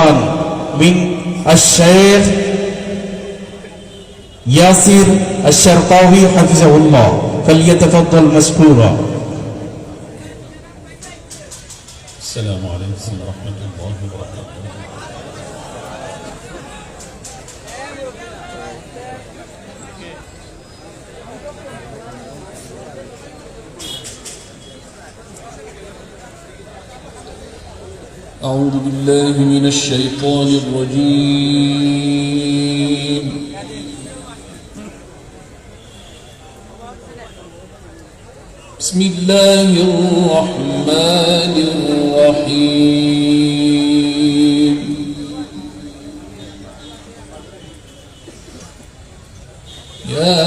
القرآن من الشيخ ياسر الشرقاوي حفظه الله فليتفضل مشكورا. السلام عليكم ورحمة الله وبركاته. أعوذ بالله من الشيطان الرجيم. بسم الله الرحمن الرحيم. يا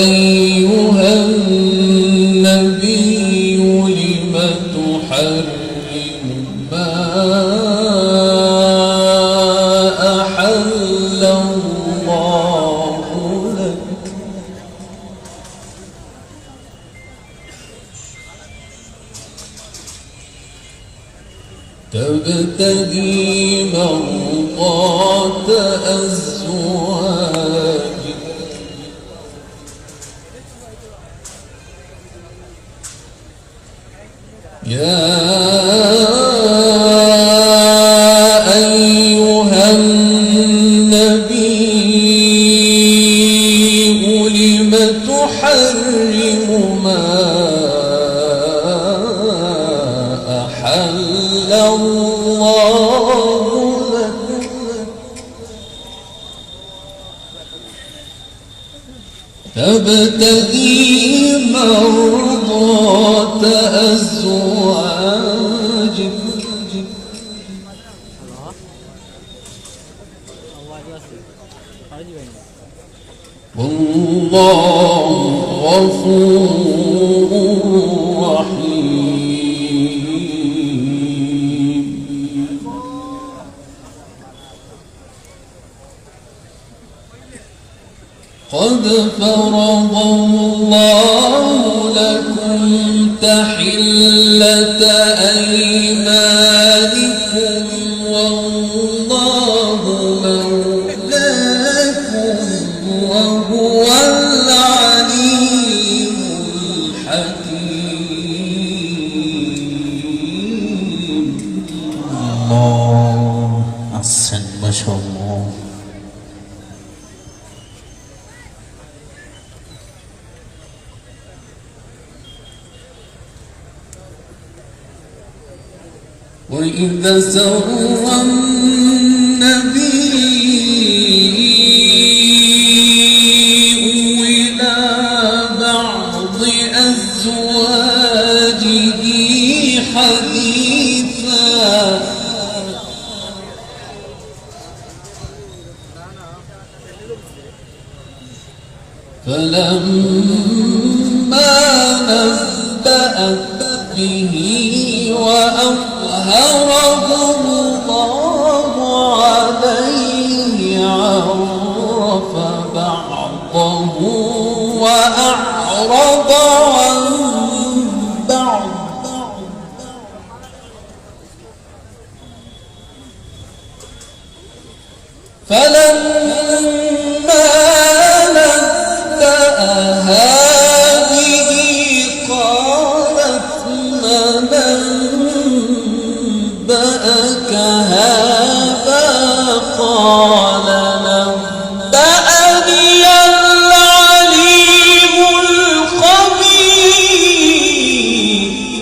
أيها النبي لم تحرم ما أحل الله لك تبتغي مرضات أزواجك يا أيها النبي لم تحرم ما أحل الله لك تبتغي مرضات أزواجك والله غفور رحيم. قد فرض الله لكم تحلة أيمانكم والله مولاكم وهو العليم الحكيم. الله أحسن ما شاء الله. وإذا سر النبي إلى بعض أزواجه حديثا فلما نبأت به وأظهره الله عليه عرف بعضه وأعرض عن بعض فلما نبأها به قالت من أنبأك هذا قال نبأني العليم الخبير.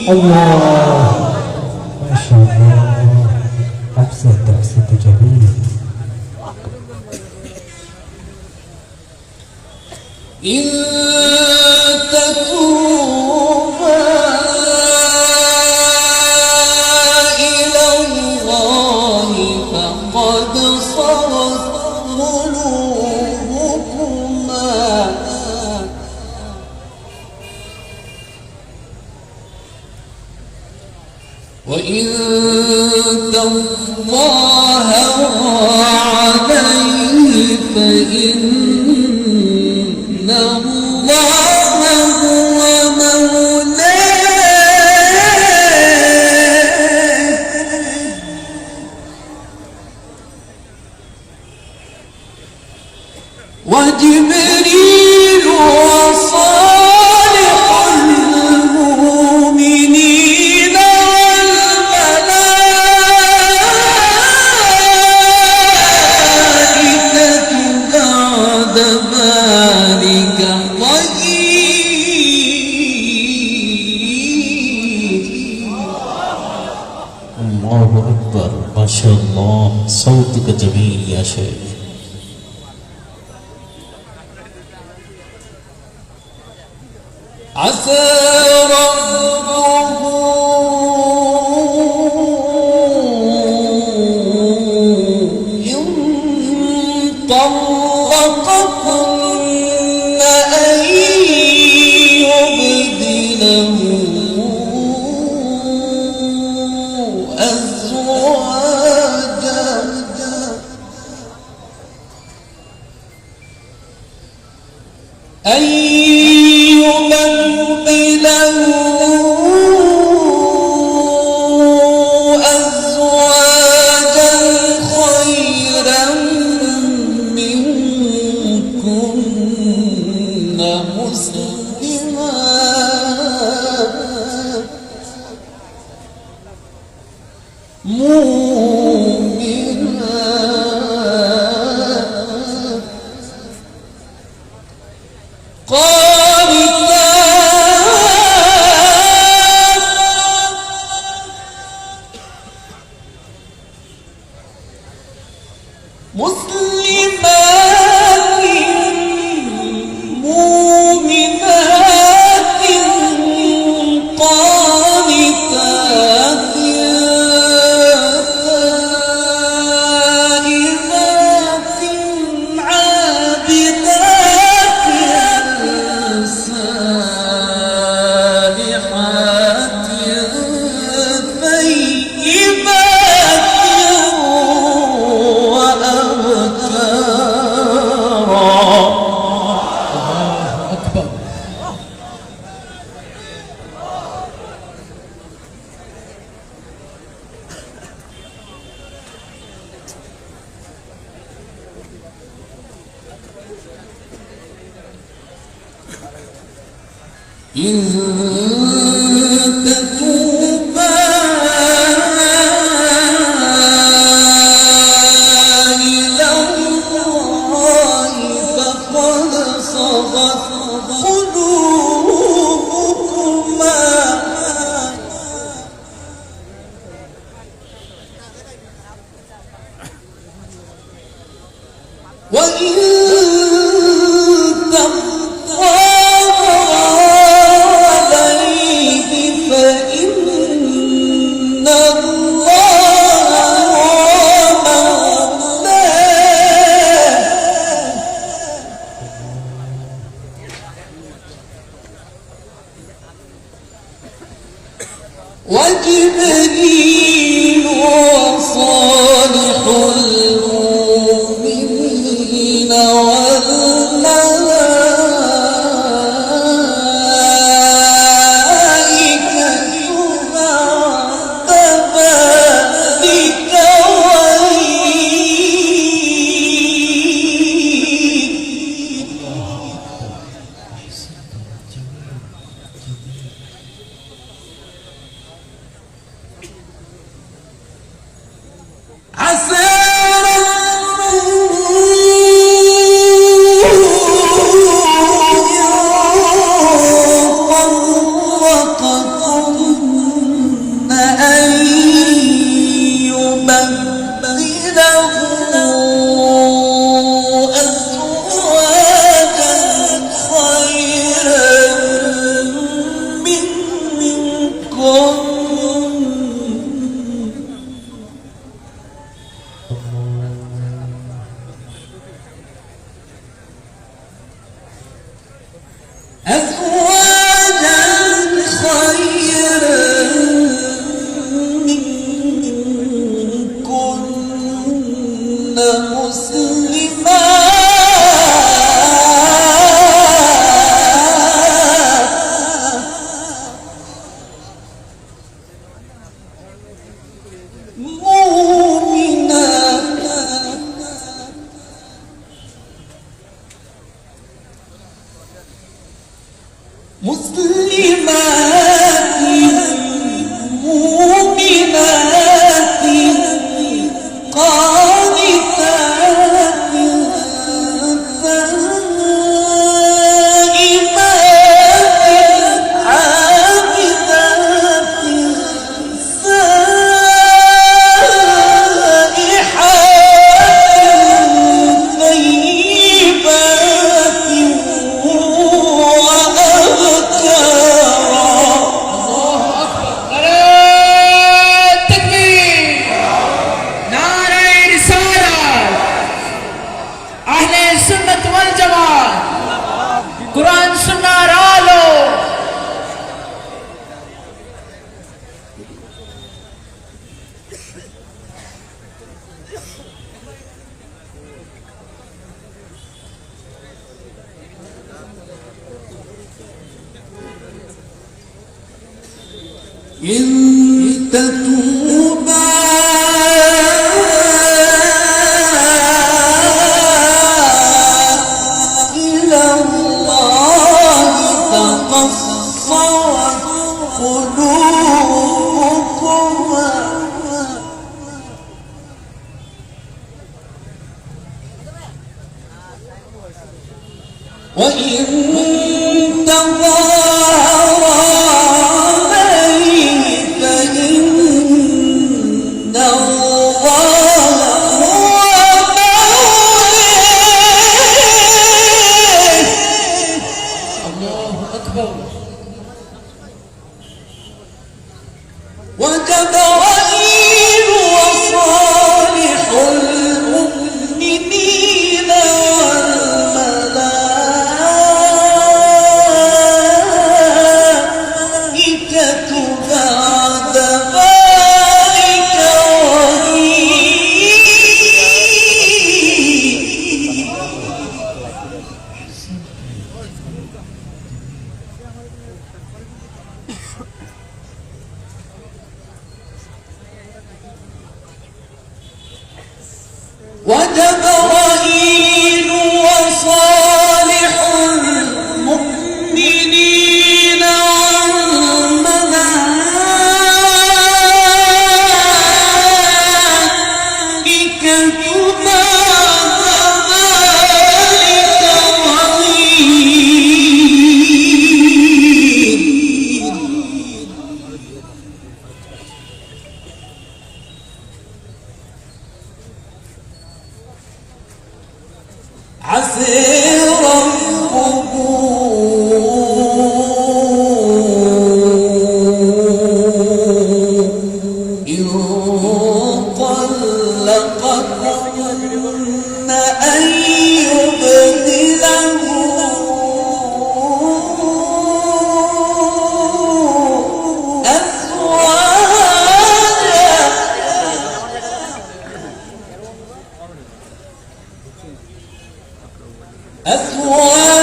الله ما شاء الله أحسنت جميل. إن تتوبا إلى الله فقد صغت قلوبكما وإن تظاهرا عليه فإن الله هو مولاه وجبريل وصالح المؤمنين والملائكة بعد ذلك ظهير. الله أكبر. ما شاء الله، صوتك جميل يا شيخ. عسى ربه إن طلقكن أن يبدله أزواجا خيرا منكن مسلمات مؤمنات قانتات مسلمات مؤمنات قانتات تائبات عابدات سائحات ثيبات إن تتوبا إلى الله فقد صغت قلوبكما وإن وجبريل وصالح المؤمنين والملائكة بعد ذلك عسى طلقكن أن يبدله أزواجا خيرا منكن أزواجا خيرا منكن مسلمات مؤمنات إن تتوبا إلى الله تقصرت قلوبكما وإن تظاهرا عليه فإن الله هو مولاه. الله أكبر. وجبرائيل وصالح المؤمنين والملائكة بعد ذلك ظهير. وجبرائيل وصالح المؤمنين والملائكة بعد ذلك ظهير. عسى ربه إن طلقكن أن يبدله أزواجا